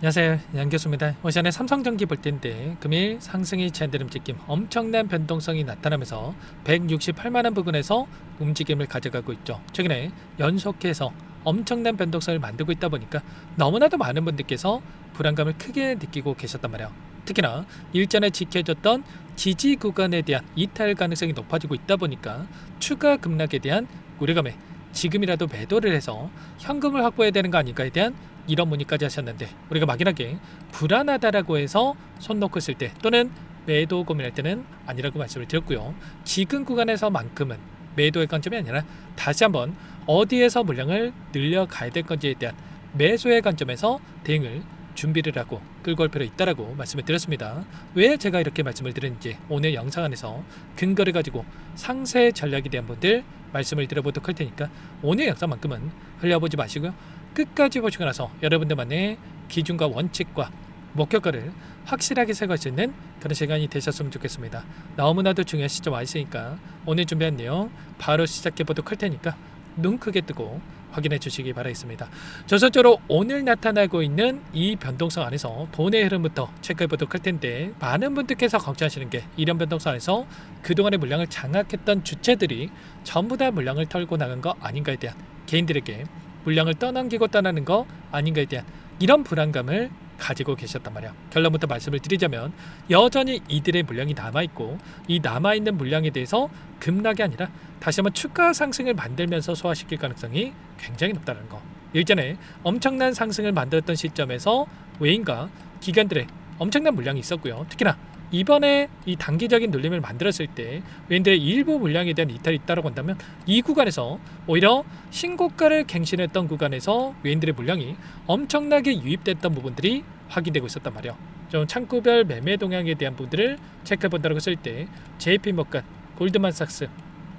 안녕하세요, 양 교수입니다. 오시안의 삼성전기 볼 텐데 금일 상승이 제한되는 움직임, 엄청난 변동성이 나타나면서 168만원 부근에서 움직임을 가져가고 있죠. 최근에 연속해서 엄청난 변동성을 만들고 있다 보니까 너무나도 많은 분들께서 불안감을 크게 느끼고 계셨단 말이에요. 특히나 일전에 지켜졌던 지지 구간에 대한 이탈 가능성이 높아지고 있다 보니까 추가 급락에 대한 우려감에 지금이라도 매도를 해서 현금을 확보해야 되는 거 아닐까에 대한 이런 문의까지 하셨는데, 우리가 막연하게 불안하다라고 해서 손 놓고 있을 때 또는 매도 고민할 때는 아니라고 말씀을 드렸고요. 지금 구간에서만큼은 매도의 관점이 아니라 다시 한번 어디에서 물량을 늘려가야 될 건지에 대한 매수의 관점에서 대응을 준비를 하고 끌고 올 필요 있다라고 말씀을 드렸습니다. 왜 제가 이렇게 말씀을 드렸는지 오늘 영상 안에서 근거를 가지고 상세 전략에 대한 분들 말씀을 드려보도록 할 테니까 오늘 영상만큼은 흘려보지 마시고요. 끝까지 보시고 나서 여러분들만의 기준과 원칙과 목표가를 확실하게 세울 수 있는 그런 시간이 되셨으면 좋겠습니다. 너무나도 중요한 시점 와 있으니까 오늘 준비한 내용 바로 시작해 보도록 할 테니까 눈 크게 뜨고 확인해 주시기 바라겠습니다. 전선적으로 오늘 나타나고 있는 이 변동성 안에서 돈의 흐름부터 체크해 보도록 할 텐데, 많은 분들께서 걱정하시는 게 이런 변동성 안에서 그동안의 물량을 장악했던 주체들이 전부 다 물량을 털고 나간 거 아닌가에 대한, 개인들에게 물량을 떠넘기고 떠나는 거 아닌가에 대한 이런 불안감을 가지고 계셨단 말이야. 결론부터 말씀을 드리자면 여전히 이들의 물량이 남아있고, 이 남아있는 물량에 대해서 급락이 아니라 다시 한번 추가 상승을 만들면서 소화시킬 가능성이 굉장히 높다는 거. 일전에 엄청난 상승을 만들었던 시점에서 외인과 기관들의 엄청난 물량이 있었고요. 특히나 이번에 이 단기적인 눌림을 만들었을 때 외인들의 일부 물량에 대한 이탈이 있다고 한다면, 이 구간에서 오히려 신고가를 갱신했던 구간에서 외인들의 물량이 엄청나게 유입됐던 부분들이 확인되고 있었단 말이에요. 좀 창구별 매매 동향에 대한 부분들을 체크해 본다고 했을 때 JP모건, 골드만삭스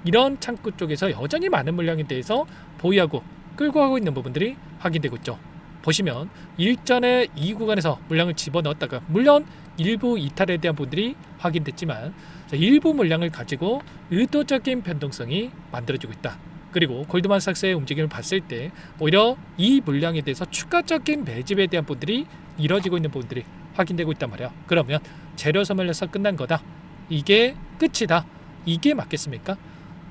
이런 창구 쪽에서 여전히 많은 물량에 대해서 보유하고 끌고 가고 있는 부분들이 확인되고 있죠. 보시면 일전에 이 구간에서 물량을 집어넣었다가 물론 일부 이탈에 대한 부분들이 확인됐지만 일부 물량을 가지고 의도적인 변동성이 만들어지고 있다. 그리고 골드만삭스의 움직임을 봤을 때 오히려 이 물량에 대해서 추가적인 매집에 대한 부분들이 이뤄지고 있는 부분들이 확인되고 있단 말이야. 그러면 재료 소멸에서 끝난 거다, 이게 끝이다, 이게 맞겠습니까?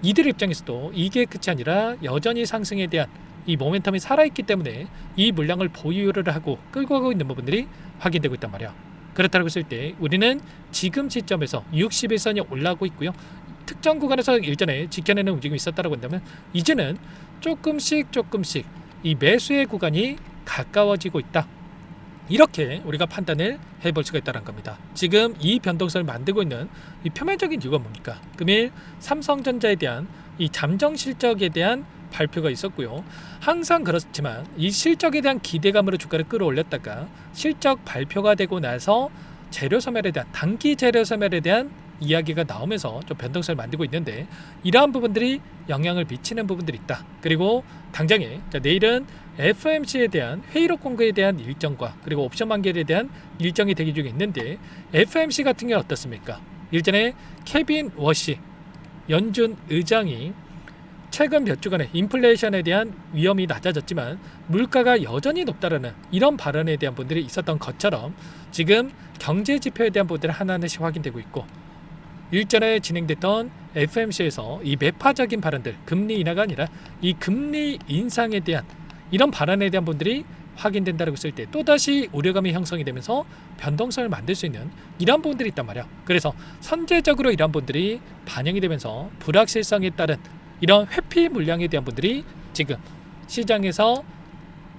이들 입장에서도 이게 끝이 아니라 여전히 상승에 대한 이 모멘텀이 살아있기 때문에 이 물량을 보유를 하고 끌고 가고 있는 부분들이 확인되고 있단 말이야. 그렇다고 했을 때 우리는 지금 시점에서 60일선이 올라오고 있고요. 특정 구간에서 일전에 지켜내는 움직임이 있었다고 한다면 이제는 조금씩 이 매수의 구간이 가까워지고 있다, 이렇게 우리가 판단을 해볼 수가 있다는 겁니다. 지금 이 변동성을 만들고 있는 이 표면적인 이유가 뭡니까? 금일 삼성전자에 대한 이 잠정 실적에 대한 발표가 있었고요. 항상 그렇지만 이 실적에 대한 기대감으로 주가를 끌어올렸다가 실적 발표가 되고 나서 재료 소멸에 대한, 단기 재료 소멸에 대한 이야기가 나오면서 좀 변동성을 만들고 있는데, 이러한 부분들이 영향을 미치는 부분들이 있다. 그리고 당장에 내일은 FOMC에 대한 회의록 공개에 대한 일정과 그리고 옵션 만기에 대한 일정이 대기 중에 있는데, FOMC 같은 경우는 어떻습니까? 일전에 케빈 워시 연준 의장이 최근 몇 주간의 인플레이션에 대한 위험이 낮아졌지만 물가가 여전히 높다라는 이런 발언에 대한 분들이 있었던 것처럼 지금 경제 지표에 대한 부분들이 하나하나씩 확인되고 있고, 일전에 진행됐던 FOMC에서 이 매파적인 발언들, 금리 인하가 아니라 이 금리 인상에 대한 이런 발언에 대한 분들이 확인된다고 했을 때 또다시 우려감이 형성이 되면서 변동성을 만들 수 있는 이런 부분들이 있단 말이야. 그래서 선제적으로 이런 부분들이 반영이 되면서 불확실성에 따른 이런 회피 물량에 대한 분들이 지금 시장에서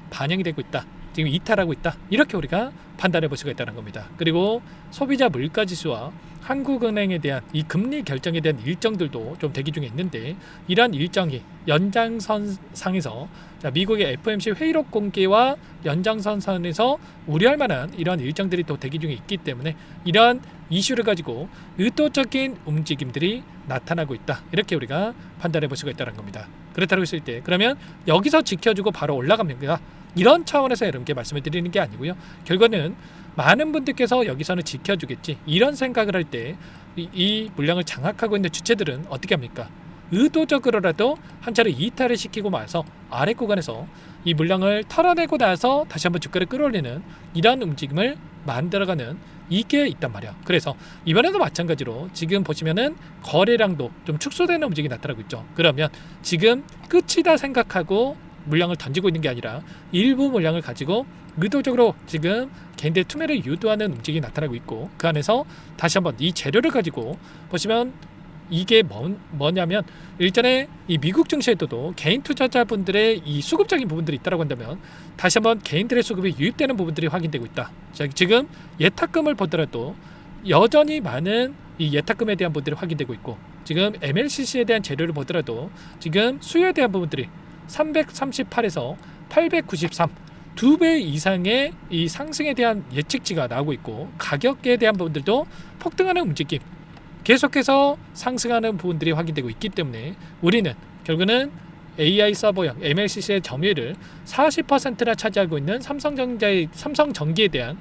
반영이 되고 있다, 지금 이탈하고 있다, 이렇게 우리가 판단해 볼 수가 있다는 겁니다. 그리고 소비자 물가지수와 한국은행에 대한 이 금리 결정에 대한 일정들도 좀 대기 중에 있는데, 이러한 일정이 연장선상에서 미국의 FOMC 회의록 공개와 연장선상에서 우려할 만한 이러한 일정들이 또 대기 중에 있기 때문에 이러한 이슈를 가지고 의도적인 움직임들이 나타나고 있다, 이렇게 우리가 판단해 볼 수가 있다는 겁니다. 그렇다고 했을 때 그러면 여기서 지켜주고 바로 올라갑니다, 이런 차원에서 여러분께 말씀을 드리는 게 아니고요. 결과는 많은 분들께서 여기서는 지켜주겠지, 이런 생각을 할 때 이 물량을 장악하고 있는 주체들은 어떻게 합니까? 의도적으로라도 한 차례 이탈을 시키고 마서 아래 구간에서 이 물량을 털어내고 나서 다시 한번 주가를 끌어올리는 이런 움직임을 만들어가는 이게 있단 말이야. 그래서 이번에도 마찬가지로 지금 보시면은 거래량도 좀 축소되는 움직임이 나타나고 있죠. 그러면 지금 끝이다 생각하고 물량을 던지고 있는 게 아니라 일부 물량을 가지고 의도적으로 지금 개인들의 투매를 유도하는 움직임이 나타나고 있고, 그 안에서 다시 한번 이 재료를 가지고 보시면 이게 뭐냐면 일전에 이 미국 증시에도 개인 투자자분들의 이 수급적인 부분들이 있다고 한다면 다시 한번 개인들의 수급이 유입되는 부분들이 확인되고 있다. 자, 지금 예탁금을 보더라도 여전히 많은 이 예탁금에 대한 부분들이 확인되고 있고, 지금 MLCC에 대한 재료를 보더라도 지금 수요에 대한 부분들이 338에서 893 2배 이상의 이 상승에 대한 예측치가 나오고 있고, 가격에 대한 부분들도 폭등하는 움직임, 계속해서 상승하는 부분들이 확인되고 있기 때문에 우리는 결국은 AI 서버형 MLCC의 점유율을 40%나 차지하고 있는 삼성전기에 대한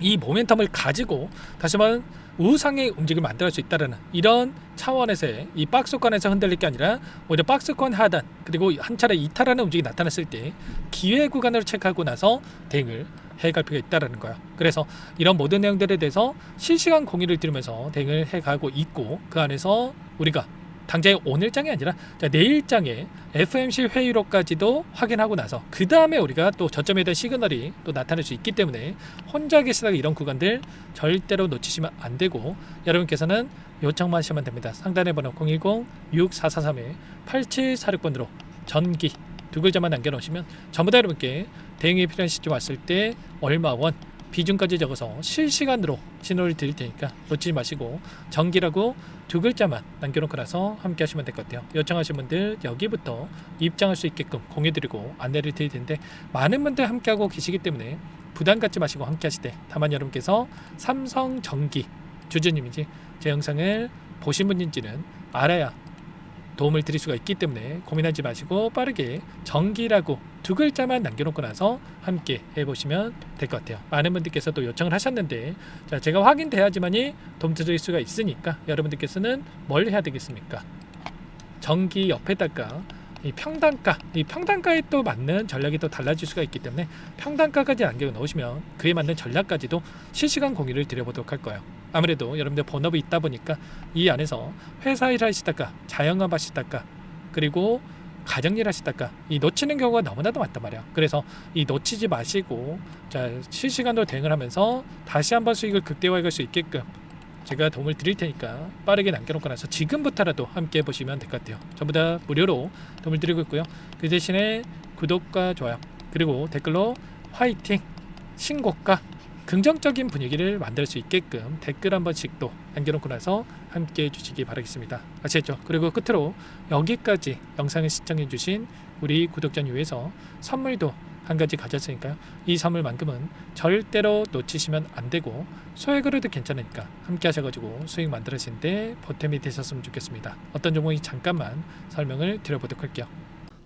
이 모멘텀을 가지고 다시 한번 우상의 움직임을 만들어낼 수 있다는 이런 차원에서의 이 박스권에서 흔들릴 게 아니라 오히려 박스권 하단 그리고 한 차례 이탈하는 움직임이 나타났을 때 기회 구간으로 체크하고 나서 대응을 해갈 필요가 있다는 거야. 그래서 이런 모든 내용들에 대해서 실시간 공유를 들으면서 대응을 해가고 있고, 그 안에서 우리가 당장 오늘장이 아니라 내일장에 FMC 회의록까지도 확인하고 나서 그 다음에 우리가 또 저점에 대한 시그널이 또 나타날 수 있기 때문에 혼자 계시다가 이런 구간들 절대로 놓치시면 안 되고, 여러분께서는 요청만 하시면 됩니다. 상단의 번호 010-6443-8746번으로 전기 두 글자만 남겨놓으시면 전부 다 여러분께 대응이 필요한 시점 왔을 때 얼마 원 비중까지 적어서 실시간으로 신호를 드릴 테니까 놓치지 마시고 전기라고 두 글자만 남겨놓고 나서 함께 하시면 될 것 같아요. 요청하신 분들 여기부터 입장할 수 있게끔 공유드리고 안내를 드릴 텐데 많은 분들 함께하고 계시기 때문에 부담 갖지 마시고 함께 하시되, 다만 여러분께서 삼성전기 주주님인지 제 영상을 보신 분인지는 알아야 도움을 드릴 수가 있기 때문에 고민하지 마시고 빠르게 전기라고 두 글자만 남겨놓고 나서 함께 해보시면 될 것 같아요. 많은 분들께서 또 요청을 하셨는데, 자, 제가 확인돼야지만이 도움 드릴 수가 있으니까 여러분들께서는 뭘 해야 되겠습니까? 전기 옆에다가 이 평단가에 또 맞는 전략이 또 달라질 수가 있기 때문에 평단가까지 남겨 놓으시면 그에 맞는 전략까지도 실시간 공유를 드려보도록 할 거예요. 아무래도 여러분들 본업이 있다 보니까 이 안에서 회사 일 하시다가 자영업 하시다가 그리고 가정일 하시다가 이 놓치는 경우가 너무나도 많단 말이야. 그래서 이 놓치지 마시고 자, 실시간으로 대응을 하면서 다시 한번 수익을 극대화해 갈 수 있게끔 제가 도움을 드릴 테니까 빠르게 남겨놓고 나서 지금부터라도 함께 해보시면 될 것 같아요. 전부 다 무료로 도움을 드리고 있고요. 그 대신에 구독과 좋아요 그리고 댓글로 화이팅, 신고가, 긍정적인 분위기를 만들 수 있게끔 댓글 한 번씩 또 남겨놓고 나서 함께 해주시기 바라겠습니다. 아시겠죠? 그리고 끝으로 여기까지 영상을 시청해주신 우리 구독자님 위해서 선물도 한 가지 가졌으니까요. 이 선물만큼은 절대로 놓치시면 안 되고 소액으로도 괜찮으니까 함께 하셔가지고 수익 만들으시는데 보탬이 되셨으면 좋겠습니다. 어떤 종목이 잠깐만 설명을 드려보도록 할게요.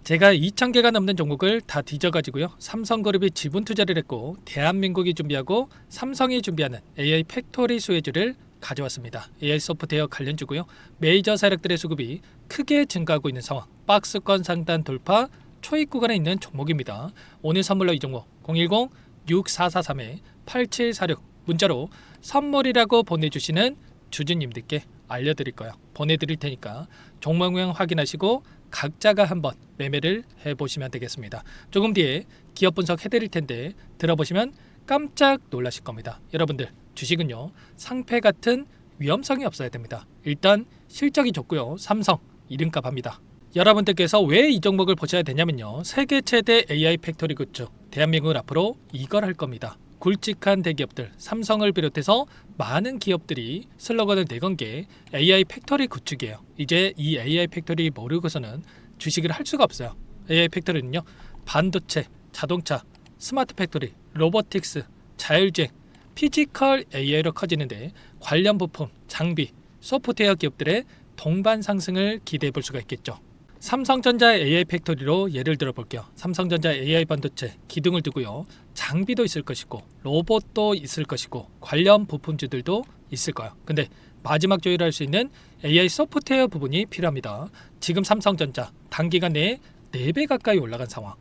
제가 2,000개가 넘는 종목을 다 뒤져가지고요. 삼성그룹이 지분 투자를 했고 대한민국이 준비하고 삼성이 준비하는 AI 팩토리 수혜주를 가져왔습니다. AI 소프트웨어 관련주고요. 메이저 세력들의 수급이 크게 증가하고 있는 상황, 박스권 상단 돌파 초입 구간에 있는 종목입니다. 오늘 선물로 이 종목 010-6443-8746 문자로 선물이라고 보내주시는 주주님들께 알려드릴 거예요. 보내드릴 테니까 종목명 확인하시고 각자가 한번 매매를 해보시면 되겠습니다. 조금 뒤에 기업 분석 해드릴 텐데 들어보시면 깜짝 놀라실 겁니다. 여러분들 주식은요 상패 같은 위험성이 없어야 됩니다. 일단 실적이 좋고요. 삼성 이름값 합니다. 여러분들께서 왜 이 종목을 보셔야 되냐면요. 세계 최대 AI 팩토리 구축, 대한민국은 앞으로 이걸 할 겁니다. 굵직한 대기업들, 삼성을 비롯해서 많은 기업들이 슬로건을 내건 게 AI 팩토리 구축이에요. 이제 이 AI 팩토리 모르고서는 주식을 할 수가 없어요. AI 팩토리는요. 반도체, 자동차, 스마트 팩토리, 로보틱스, 자율주행, 피지컬 AI로 커지는데 관련 부품, 장비, 소프트웨어 기업들의 동반 상승을 기대해 볼 수가 있겠죠. 삼성전자 AI 팩토리로 예를 들어 볼게요. 삼성전자 AI 반도체 기둥을 두고요. 장비도 있을 것이고 로봇도 있을 것이고 관련 부품주들도 있을 거예요. 근데 마지막 조율할 수 있는 AI 소프트웨어 부분이 필요합니다. 지금 삼성전자 단기간 내에 4배 가까이 올라간 상황.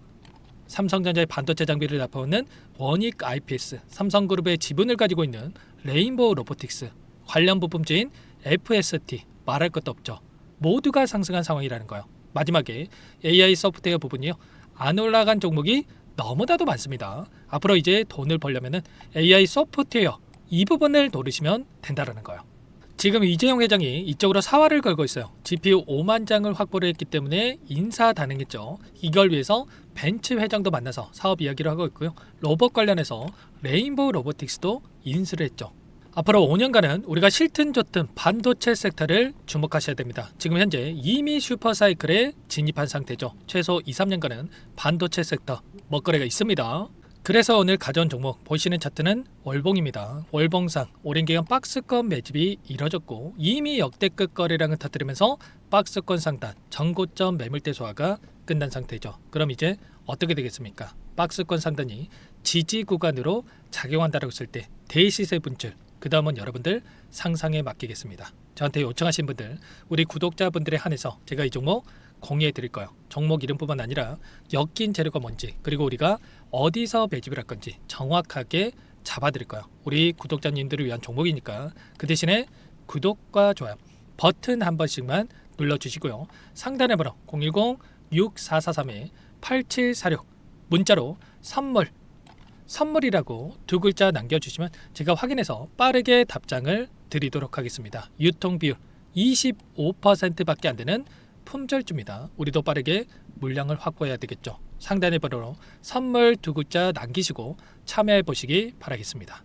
삼성전자의 반도체 장비를 납품하는 원익 IPS, 삼성그룹의 지분을 가지고 있는 레인보우 로보틱스, 관련 부품주인 FST 말할 것도 없죠. 모두가 상승한 상황이라는 거예요. 마지막에 AI 소프트웨어 부분이요. 안 올라간 종목이 너무나도 많습니다. 앞으로 이제 돈을 벌려면 AI 소프트웨어 이 부분을 노리시면 된다는 거예요. 지금 이재용 회장이 이쪽으로 사활을 걸고 있어요. GPU 5만 장을 확보를 했기 때문에 인사단행했죠. 이걸 위해서 벤츠 회장도 만나서 사업 이야기를 하고 있고요. 로봇 관련해서 레인보우 로보틱스도 인수를 했죠. 앞으로 5년간은 우리가 싫든 좋든 반도체 섹터를 주목하셔야 됩니다. 지금 현재 이미 슈퍼사이클에 진입한 상태죠. 최소 2, 3년간은 반도체 섹터 먹거리가 있습니다. 그래서 오늘 가져온 종목 보시는 차트는 월봉입니다. 월봉상 오랜 기간 박스권 매집이 이뤄졌고 이미 역대급 거래량을 터뜨리면서 박스권 상단 전고점 매물대 소화가 끝난 상태죠. 그럼 이제 어떻게 되겠습니까? 박스권 상단이 지지 구간으로 작용한다고 했을 때 대시세 분출, 그 다음은 여러분들 상상에 맡기겠습니다. 저한테 요청하신 분들, 우리 구독자분들에 한해서 제가 이 종목 공유해 드릴 거예요. 종목 이름뿐만 아니라 엮인 재료가 뭔지, 그리고 우리가 어디서 매집을 할 건지 정확하게 잡아 드릴 거예요. 우리 구독자님들을 위한 종목이니까 그 대신에 구독과 좋아요 버튼 한 번씩만 눌러주시고요. 상단의 번호 010-6443-8746 문자로 선물이라고 두 글자 남겨주시면 제가 확인해서 빠르게 답장을 드리도록 하겠습니다. 유통 비율 25%밖에 안 되는 품절주입니다. 우리도 빠르게 물량을 확보해야 되겠죠. 상단의 번호로 선물 두 글자 남기시고 참여해 보시기 바라겠습니다.